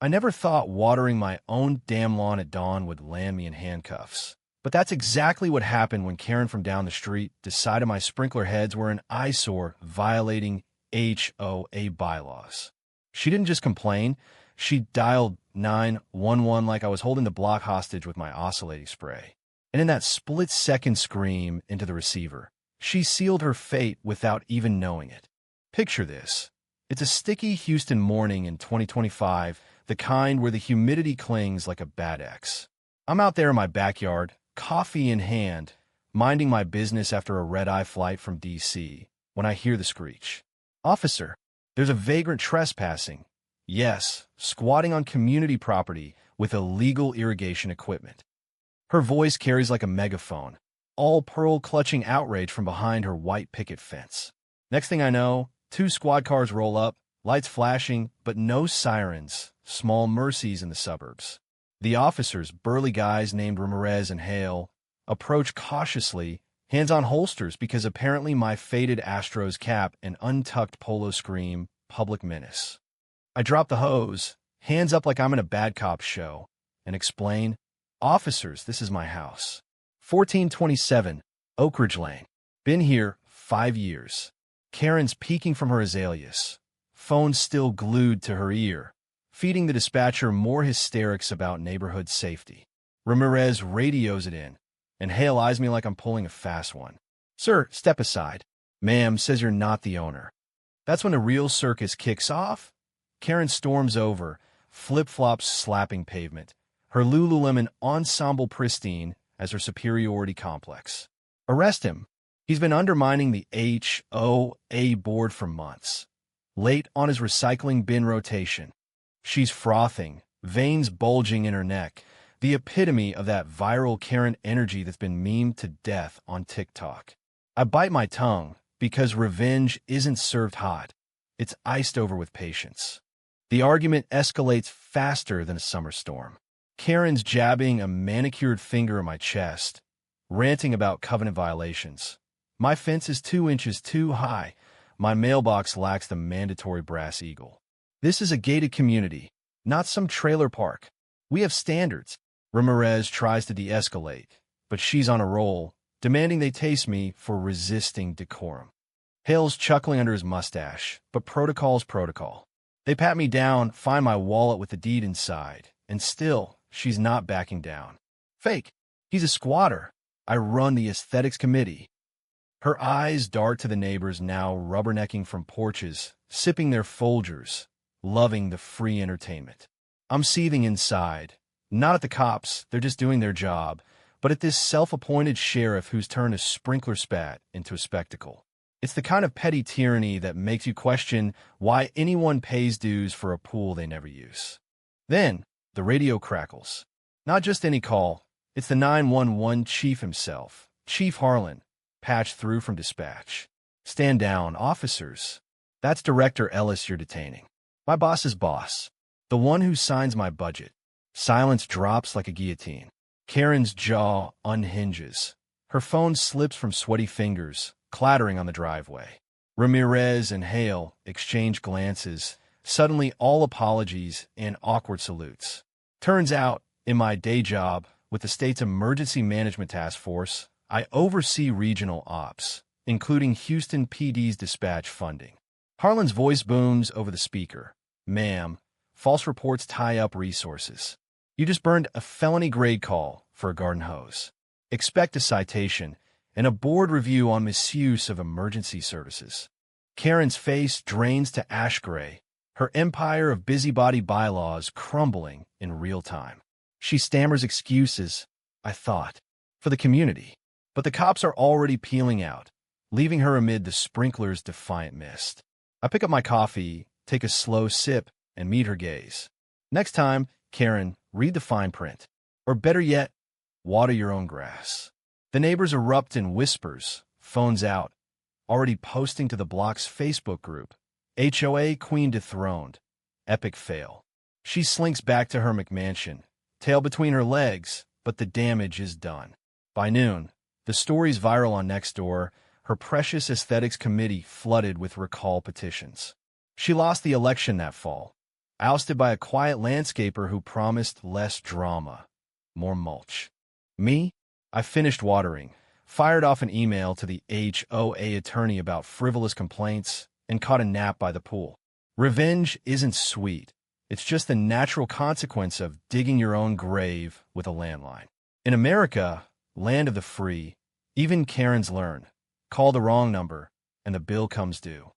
I never thought watering my own damn lawn at dawn would land me in handcuffs. But that's exactly what happened when Karen from down the street decided my sprinkler heads were an eyesore violating HOA bylaws. She didn't just complain, she dialed 911 like I was holding the block hostage with my oscillating spray. And in that split-second scream into the receiver, she sealed her fate without even knowing it. Picture this. It's a sticky Houston morning in 2025, the kind where the humidity clings like a bad ex. I'm out there in my backyard, coffee in hand, minding my business after a red-eye flight from D.C., when I hear the screech. "Officer, there's a vagrant trespassing." Yes, squatting on community property with illegal irrigation equipment. Her voice carries like a megaphone, all pearl-clutching outrage from behind her white picket fence. Next thing I know, 2 squad cars roll up, lights flashing, but no sirens, small mercies in the suburbs. The officers, burly guys named Ramirez and Hale, approach cautiously, hands on holsters because apparently my faded Astros cap and untucked polo scream public menace. I drop the hose, hands up like I'm in a bad cop show, and explain, "Officers, this is my house. 1427, Oak Ridge Lane. Been here 5 years." Karen's peeking from her azaleas, phone still glued to her ear, feeding the dispatcher more hysterics about neighborhood safety. Ramirez radios it in, and Hale eyes me like I'm pulling a fast one. "Sir, step aside. Ma'am says you're not the owner." That's when the real circus kicks off. Karen storms over, flip-flops slapping pavement, her Lululemon ensemble pristine as her superiority complex. "Arrest him. He's been undermining the HOA board for months. Late on his recycling bin rotation." She's frothing, veins bulging in her neck, the epitome of that viral Karen energy that's been memed to death on TikTok. I bite my tongue because revenge isn't served hot. It's iced over with patience. The argument escalates faster than a summer storm. Karen's jabbing a manicured finger in my chest, ranting about covenant violations. My fence is 2 inches too high. My mailbox lacks the mandatory brass eagle. This is a gated community, not some trailer park. We have standards. Ramirez tries to de-escalate, but she's on a roll, demanding they taste me for resisting decorum. Hale's chuckling under his mustache, but protocol's protocol. They pat me down, find my wallet with the deed inside, and still, she's not backing down. "Fake. He's a squatter. I run the aesthetics committee." Her eyes dart to the neighbors now rubbernecking from porches, sipping their Folgers, loving the free entertainment. I'm seething inside, not at the cops, they're just doing their job, but at this self-appointed sheriff who's turned a sprinkler spat into a spectacle. It's the kind of petty tyranny that makes you question why anyone pays dues for a pool they never use. Then, the radio crackles. Not just any call, it's the 911 chief himself, Chief Harlan, patched through from dispatch. "Stand down, officers. That's Director Ellis you're detaining. My boss's boss. The one who signs my budget." Silence drops like a guillotine. Karen's jaw unhinges. Her phone slips from sweaty fingers, clattering on the driveway. Ramirez and Hale exchange glances, suddenly all apologies and awkward salutes. Turns out, in my day job with the state's Emergency Management Task Force, I oversee regional ops, including Houston PD's dispatch funding. Harlan's voice booms over the speaker. "Ma'am, false reports tie up resources. You just burned a felony grade call for a garden hose. Expect a citation and a board review on misuse of emergency services." Karen's face drains to ash gray, her empire of busybody bylaws crumbling in real time. She stammers excuses, I thought, for the community. But the cops are already peeling out, leaving her amid the sprinkler's defiant mist. I pick up my coffee, take a slow sip, and meet her gaze. "Next time, Karen, read the fine print. Or better yet, water your own grass." The neighbors erupt in whispers, phones out, already posting to the block's Facebook group. HOA queen dethroned. Epic fail. She slinks back to her McMansion, tail between her legs, but the damage is done. By noon, the story's viral on Nextdoor, her precious aesthetics committee flooded with recall petitions. She lost the election that fall. ousted by a quiet landscaper who promised less drama, more mulch. Me? I finished watering, fired off an email to the HOA attorney about frivolous complaints, and caught a nap by the pool. Revenge isn't sweet. It's just the natural consequence of digging your own grave with a landline. In America, land of the free, even Karens learn. Call the wrong number, and the bill comes due.